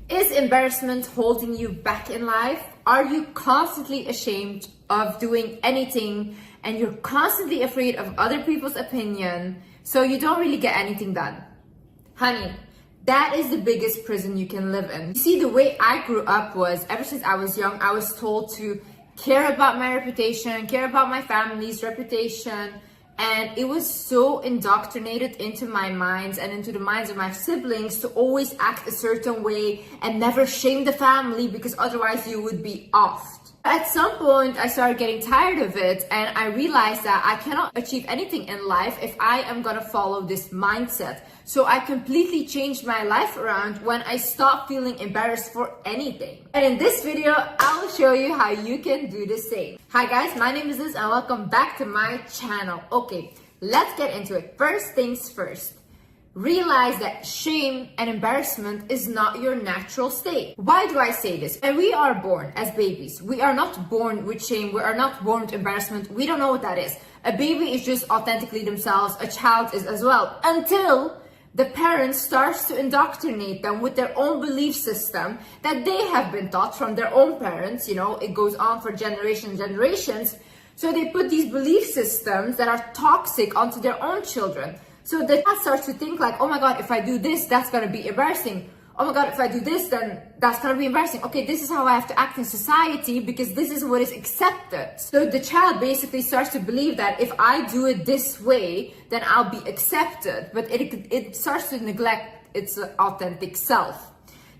Is embarrassment holding you back in life? Are you constantly ashamed of doing anything and you're constantly afraid of other people's opinion, so you don't really get anything done? Honey, that is the biggest prison you can live in. You see, the way I grew up was, ever since I was young, I was told to care about my reputation, care about my family's reputation, and it was so indoctrinated into my minds and into the minds of my siblings to always act a certain way and never shame the family, because otherwise you would be offed. At some point, I started getting tired of it, and I realized that I cannot achieve anything in life if I am gonna follow this mindset. So I completely changed my life around when I stopped feeling embarrassed for anything. And in this video, I will show you how you can do the same. Hi guys, my name is Liz and welcome back to my channel. Okay, let's get into it. First things first. Realize that shame and embarrassment is not your natural state. Why do I say this? When we are born as babies, we are not born with shame, we are not born with embarrassment, we don't know what that is. A baby is just authentically themselves, a child is as well, until the parents starts to indoctrinate them with their own belief system that they have been taught from their own parents. You know, it goes on for generations. So they put these belief systems that are toxic onto their own children. So the child starts to think like, oh my God, if I do this, that's gonna be embarrassing. Oh my God, if I do this, then that's gonna be embarrassing. Okay, this is how I have to act in society because this is what is accepted. So the child basically starts to believe that if I do it this way, then I'll be accepted. But it starts to neglect its authentic self.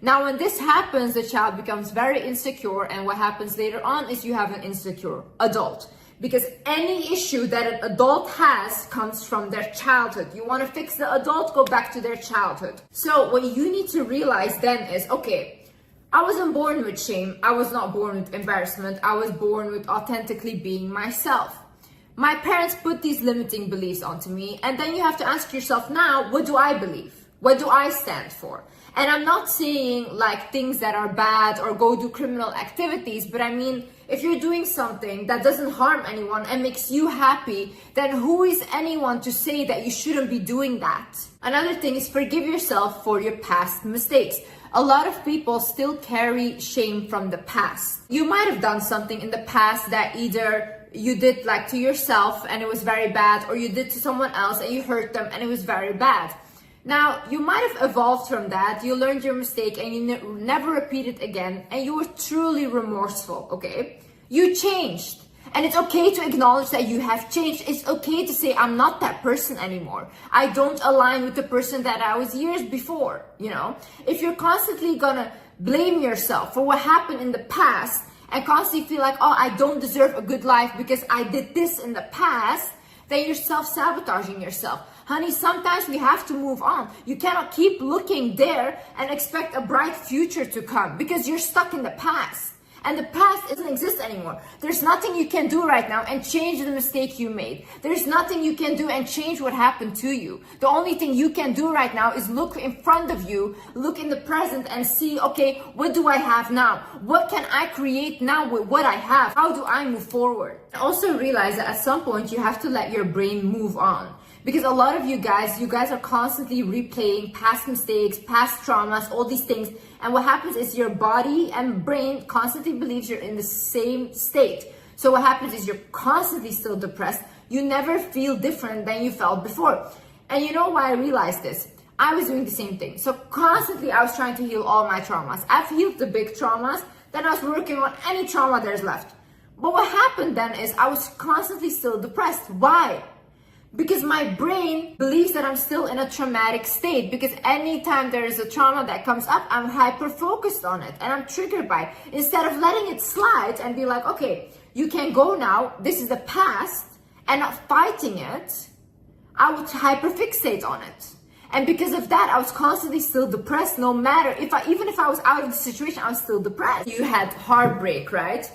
Now, when this happens, the child becomes very insecure, and what happens later on is you have an insecure adult. Because any issue that an adult has comes from their childhood. You want to fix the adult, go back to their childhood. So what you need to realize then is, okay, I wasn't born with shame. I was not born with embarrassment. I was born with authentically being myself. My parents put these limiting beliefs onto me, and then you have to ask yourself now, what do I believe? What do I stand for? And I'm not saying like things that are bad or go do criminal activities, but I mean, if you're doing something that doesn't harm anyone and makes you happy, then who is anyone to say that you shouldn't be doing that? Another thing is forgive yourself for your past mistakes. A lot of people still carry shame from the past. You might have done something in the past that either you did like to yourself and it was very bad, or you did to someone else and you hurt them and it was very bad. Now, you might have evolved from that, you learned your mistake and you never repeat it again, and you were truly remorseful, okay? You changed, and it's okay to acknowledge that you have changed. It's okay to say, I'm not that person anymore. I don't align with the person that I was years before, you know? If you're constantly gonna blame yourself for what happened in the past and constantly feel like, oh, I don't deserve a good life because I did this in the past, then you're self-sabotaging yourself. Honey, sometimes we have to move on. You cannot keep looking there and expect a bright future to come because you're stuck in the past. And the past doesn't exist anymore. There's nothing you can do right now and change the mistake you made. There's nothing you can do and change what happened to you. The only thing you can do right now is look in front of you, look in the present and see, okay, what do I have now? What can I create now with what I have? How do I move forward? Also realize that at some point you have to let your brain move on. Because a lot of you guys are constantly replaying past mistakes, past traumas, all these things. And what happens is your body and brain constantly believes you're in the same state. So what happens is you're constantly still depressed. You never feel different than you felt before. And you know why I realized this? I was doing the same thing. So constantly I was trying to heal all my traumas. I've healed the big traumas, then I was working on any trauma there's left. But what happened then is I was constantly still depressed. Why? Because my brain believes that I'm still in a traumatic state, because anytime there is a trauma that comes up, I'm hyper focused on it and I'm triggered by it. Instead of letting it slide and be like, okay, you can go now, this is the past, and not fighting it, I would hyper fixate on it. And because of that, I was constantly still depressed, no matter even if I was out of the situation, I was still depressed. You had heartbreak, right?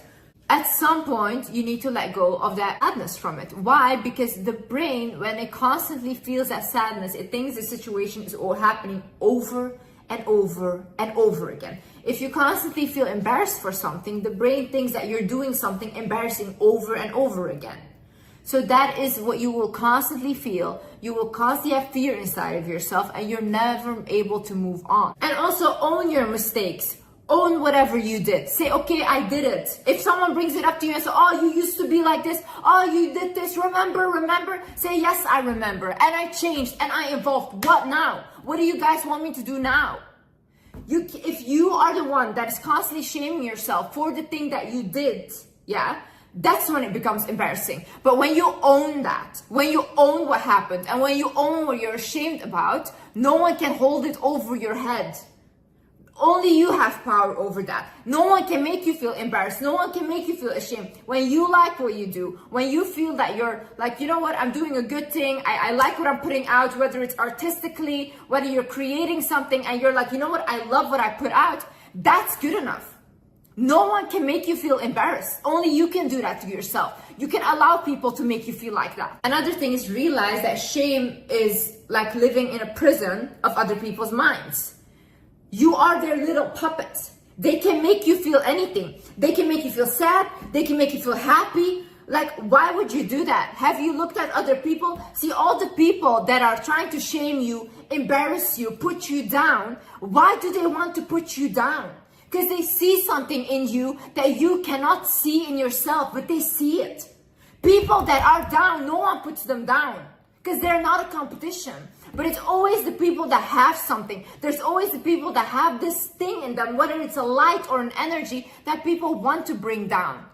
At some point, you need to let go of that sadness from it. Why? Because the brain, when it constantly feels that sadness, it thinks the situation is all happening over and over and over again. If you constantly feel embarrassed for something, the brain thinks that you're doing something embarrassing over and over again. So that is what you will constantly feel. You will constantly have fear inside of yourself, and you're never able to move on. And also own your mistakes. Own whatever you did. Say, okay, I did it. If someone brings it up to you and says, oh, you used to be like this. Oh, you did this. Remember? Say, yes, I remember. And I changed and I evolved. What now? What do you guys want me to do now? If you are the one that is constantly shaming yourself for the thing that you did, yeah, that's when it becomes embarrassing. But when you own that, when you own what happened, and when you own what you're ashamed about, no one can hold it over your head. Only you have power over that. No one can make you feel embarrassed. No one can make you feel ashamed. When you like what you do, when you feel that you're like, you know what, I'm doing a good thing. I like what I'm putting out, whether it's artistically, whether you're creating something, and you're like, you know what, I love what I put out. That's good enough. No one can make you feel embarrassed. Only you can do that to yourself. You can allow people to make you feel like that. Another thing is realize that shame is like living in a prison of other people's minds. You are their little puppets. They can make you feel anything. They can make you feel sad. They can make you feel happy. Like, why would you do that? Have you looked at other people? See, all the people that are trying to shame you, embarrass you, put you down. Why do they want to put you down? Because they see something in you that you cannot see in yourself, but they see it. People that are down, no one puts them down because they're not a competition. But it's always the people that have something. There's always the people that have this thing in them, whether it's a light or an energy that people want to bring down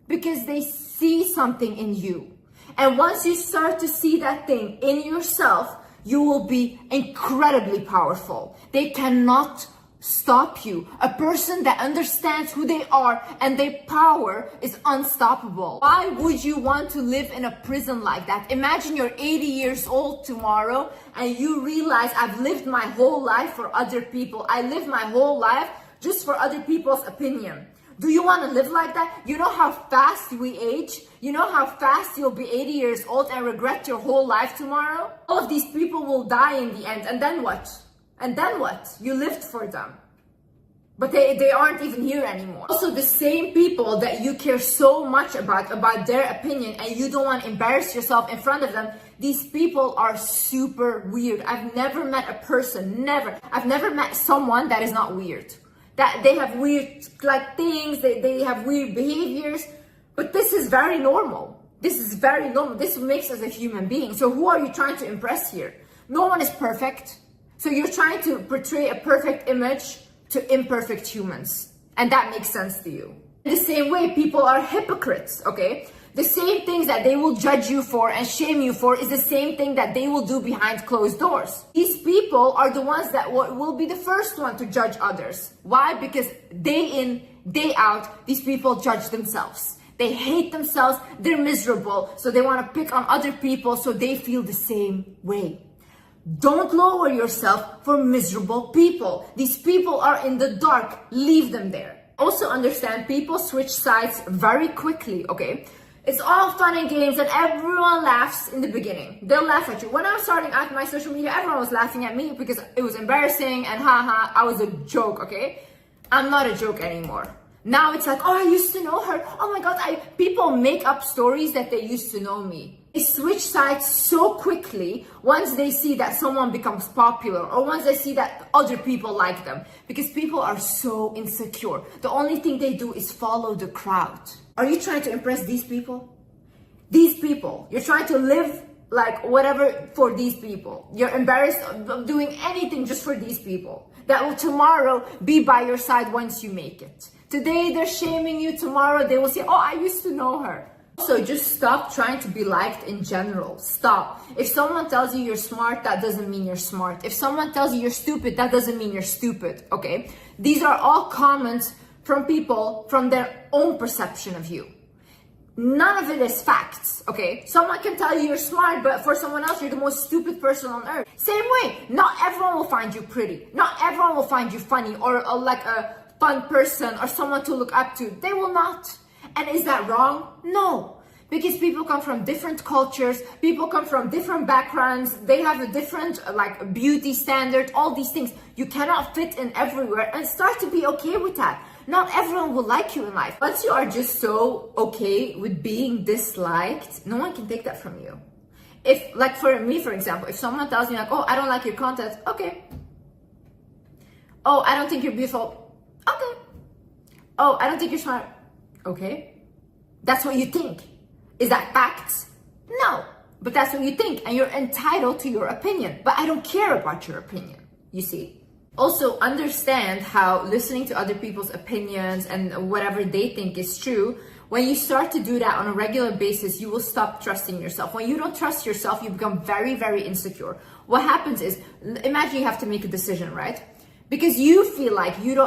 because they see something in you. And once you start to see that thing in yourself, you will be incredibly powerful. They cannot stop you. A person that understands who they are and their power is unstoppable. Why would you want to live in a prison like that? Imagine you're 80 years old tomorrow and you realize I've lived my whole life for other people. I lived my whole life just for other people's opinion. Do you want to live like that? You know how fast we age? You know how fast you'll be 80 years old and regret your whole life tomorrow? All of these people will die in the end, and then what? And then what? You lived for them. But they aren't even here anymore. Also, the same people that you care so much about their opinion, and you don't want to embarrass yourself in front of them, these people are super weird. I've never met a person, I've never met someone that is not weird. That they have weird like things, they have weird behaviors, but this is very normal. This is very normal. This makes us a human being. So who are you trying to impress here? No one is perfect. So you're trying to portray a perfect image to imperfect humans. And that makes sense to you. In the same way, people are hypocrites, okay? The same things that they will judge you for and shame you for is the same thing that they will do behind closed doors. These people are the ones that will be the first one to judge others. Why? Because day in, day out, these people judge themselves. They hate themselves, they're miserable, so they want to pick on other people so they feel the same way. Don't lower yourself for miserable people. These people are in the dark. Leave them there. Also understand, people switch sides very quickly, okay? It's all fun and games and everyone laughs in the beginning. They'll laugh at you. When I was starting out my social media, everyone was laughing at me because it was embarrassing and haha, I was a joke, okay? I'm not a joke anymore. Now it's like, oh, I used to know her. Oh my God, people make up stories that they used to know me. They switch sides so quickly once they see that someone becomes popular or once they see that other people like them, because people are so insecure. The only thing they do is follow the crowd. Are you trying to impress these people? These people. You're trying to live like whatever for these people. You're embarrassed of doing anything just for these people that will tomorrow be by your side once you make it. Today they're shaming you, tomorrow they will say, oh, I used to know her. So just stop trying to be liked in general. Stop. If someone tells you you're smart, that doesn't mean you're smart. If someone tells you you're stupid, that doesn't mean you're stupid, okay? These are all comments from people from their own perception of you. None of it is facts, okay? Someone can tell you you're smart, but for someone else, you're the most stupid person on earth. Same way, not everyone will find you pretty. Not everyone will find you funny or like a fun person or someone to look up to. They will not. And is that wrong? No. Because people come from different cultures, people come from different backgrounds, they have a different like beauty standard, all these things. You cannot fit in everywhere, and start to be okay with that. Not everyone will like you in life. Once you are just so okay with being disliked, no one can take that from you. If, like for me, for example, if someone tells me like, oh, I don't like your content, okay. Oh, I don't think you're beautiful, okay. Oh, I don't think you're smart, okay. That's what you think. Is that fact? No, but that's what you think, and you're entitled to your opinion. But I don't care about your opinion, you see. Also, understand how listening to other people's opinions and whatever they think is true, when you start to do that on a regular basis, you will stop trusting yourself. When you don't trust yourself, you become very, very insecure. What happens is, imagine you have to make a decision, right? Because you feel like you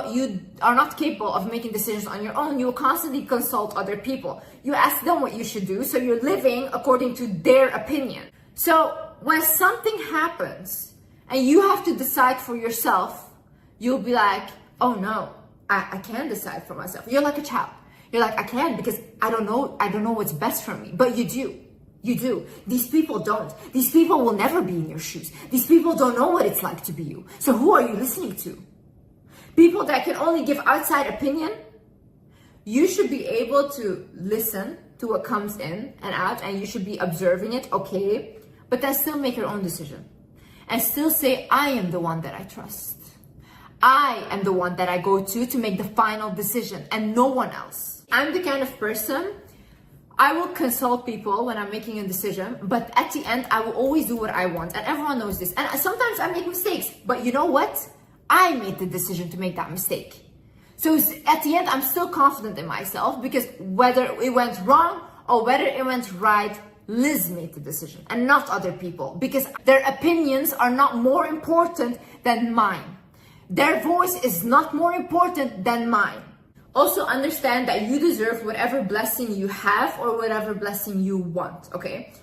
are not capable of making decisions on your own, you will constantly consult other people. You ask them what you should do, so you're living according to their opinion. So when something happens and you have to decide for yourself, you'll be like, oh no, I can't decide for myself. You're like a child. You're like, I can't because I don't know what's best for me. But you do. You do. These people don't. These people will never be in your shoes. These people don't know what it's like to be you. So who are you listening to? People that can only give outside opinion? You should be able to listen to what comes in and out, and you should be observing it, okay? But then still make your own decision. And still say, I am the one that I trust. I am the one that I go to make the final decision, and no one else. I'm the kind of person, I will consult people when I'm making a decision, but at the end, I will always do what I want. And everyone knows this. And sometimes I make mistakes, but you know what? I made the decision to make that mistake. So at the end, I'm still confident in myself, because whether it went wrong or whether it went right, Liz made the decision and not other people, because their opinions are not more important than mine. Their voice is not more important than mine. Also understand that you deserve whatever blessing you have or whatever blessing you want, okay?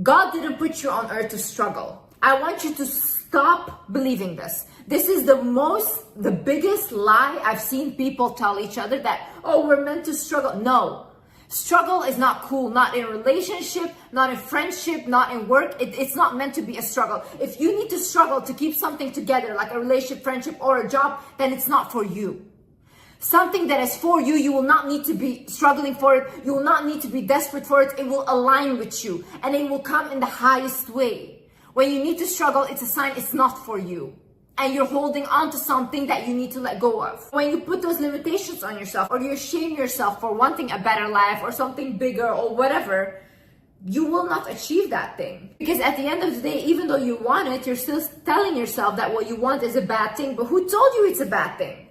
God didn't put you on earth to struggle. I want you to stop believing this. This is the biggest lie I've seen people tell each other, that, oh, we're meant to struggle. No. Struggle is not cool, not in relationship, not in friendship, not in work. It's not meant to be a struggle. If you need to struggle to keep something together, like a relationship, friendship, or a job, then it's not for you. Something that is for you, you will not need to be struggling for it. You will not need to be desperate for it. It will align with you, and it will come in the highest way. When you need to struggle, it's a sign it's not for you, and you're holding on to something that you need to let go of. When you put those limitations on yourself, or you shame yourself for wanting a better life or something bigger or whatever, you will not achieve that thing. Because at the end of the day, even though you want it, you're still telling yourself that what you want is a bad thing. But who told you it's a bad thing?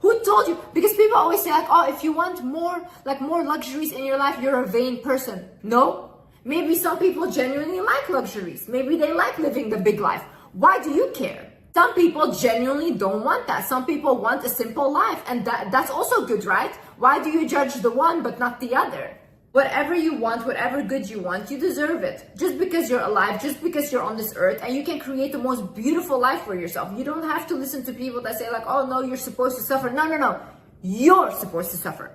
Who told you? Because people always say like, oh, if you want more luxuries in your life, you're a vain person. No. Maybe some people genuinely like luxuries. Maybe they like living the big life. Why do you care? Some people genuinely don't want that. Some people want a simple life, and that's also good, right? Why do you judge the one but not the other? Whatever you want, whatever good you want, you deserve it. Just because you're alive, just because you're on this earth, and you can create the most beautiful life for yourself. You don't have to listen to people that say like, oh no, you're supposed to suffer. No. You're supposed to suffer.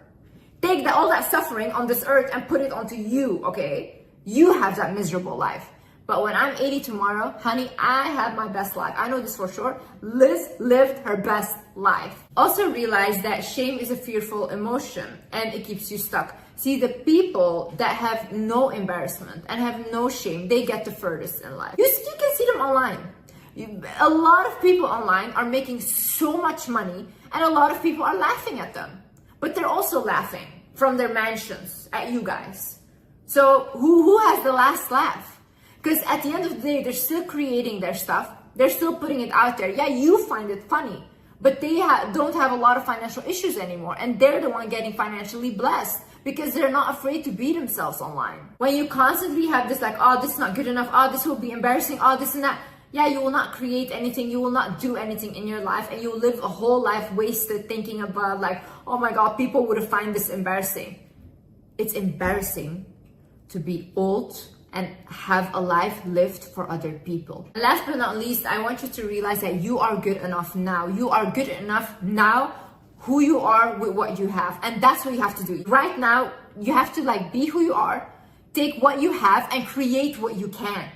Take all that suffering on this earth and put it onto you, okay? You have that miserable life. But when I'm 80 tomorrow, honey, I have my best life. I know this for sure. Liz lived her best life. Also realize that shame is a fearful emotion, and it keeps you stuck. See, the people that have no embarrassment and have no shame, they get the furthest in life. You can see them online. A lot of people online are making so much money, and a lot of people are laughing at them. But they're also laughing from their mansions at you guys. So who has the last laugh? Because at the end of the day, they're still creating their stuff. They're still putting it out there. Yeah, you find it funny, but they don't have a lot of financial issues anymore. And they're the one getting financially blessed because they're not afraid to be themselves online. When you constantly have this like, oh, this is not good enough. Oh, this will be embarrassing. Oh, this and that. Yeah, you will not create anything. You will not do anything in your life. And you will live a whole life wasted thinking about like, oh my God, people would find this embarrassing. It's embarrassing to be old and have a life lived for other people. And last but not least, I want you to realize that you are good enough now. You are good enough now, who you are with what you have. And that's what you have to do. Right now, you have to like be who you are. Take what you have and create what you can.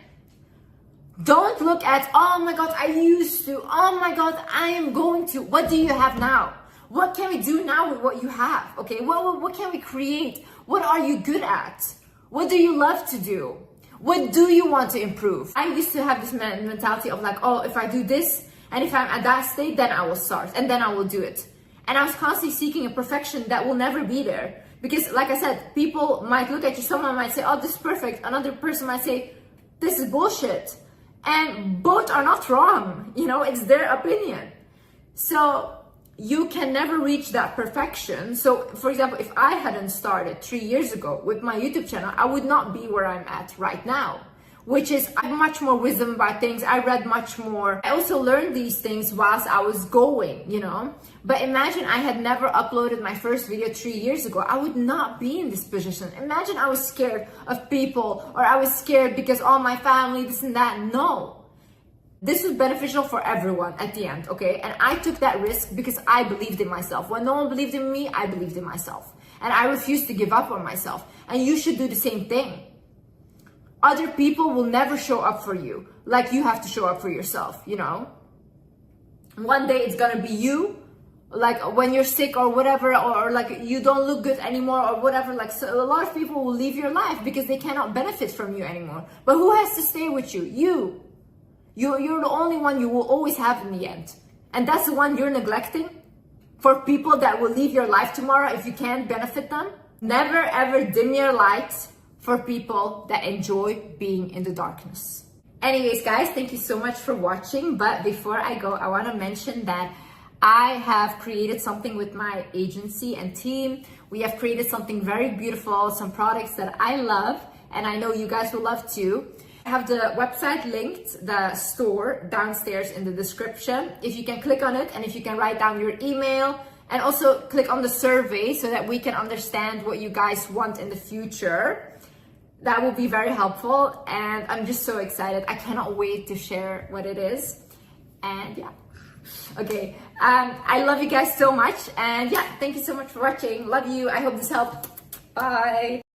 Don't look at, oh my God, I used to, oh my God, I am going to. What do you have now? What can we do now with what you have? Okay, what can we create? What are you good at? What do you love to do? What do you want to improve? I used to have this mentality of like, oh, if I do this, and if I'm at that state, then I will start, and then I will do it. And I was constantly seeking a perfection that will never be there. Because like I said, people might look at you, someone might say, oh, this is perfect. Another person might say, this is bullshit. And both are not wrong, you know, it's their opinion. So you can never reach that perfection. So for example, if I hadn't started 3 years ago with my YouTube channel, I would not be where I'm at right now, which is I have much more wisdom about things. I read much more. I also learned these things whilst I was going, you know. But imagine I had never uploaded my first video 3 years ago. I would not be in this position. Imagine I was scared of people, or I was scared because all my family, this and that. No. This was beneficial for everyone at the end, okay? And I took that risk because I believed in myself. When no one believed in me, I believed in myself. And I refused to give up on myself. And you should do the same thing. Other people will never show up for you like you have to show up for yourself, you know? One day it's gonna be you, like when you're sick or whatever, or like you don't look good anymore or whatever. Like, so a lot of people will leave your life because they cannot benefit from you anymore. But who has to stay with you? You. You're the only one you will always have in the end. And that's the one you're neglecting for people that will leave your life tomorrow if you can't benefit them. Never ever dim your light for people that enjoy being in the darkness. Anyways, guys, thank you so much for watching. But before I go, I want to mention that I have created something with my agency and team. We have created something very beautiful, some products that I love, and I know you guys will love too. I have the website linked, the store, downstairs in the description. If you can click on it, and if you can write down your email, and also click on the survey so that we can understand what you guys want in the future. That will be very helpful, and I'm just so excited. I cannot wait to share what it is. And yeah, okay. I love you guys so much, and yeah, thank you so much for watching. Love you. I hope this helped. Bye.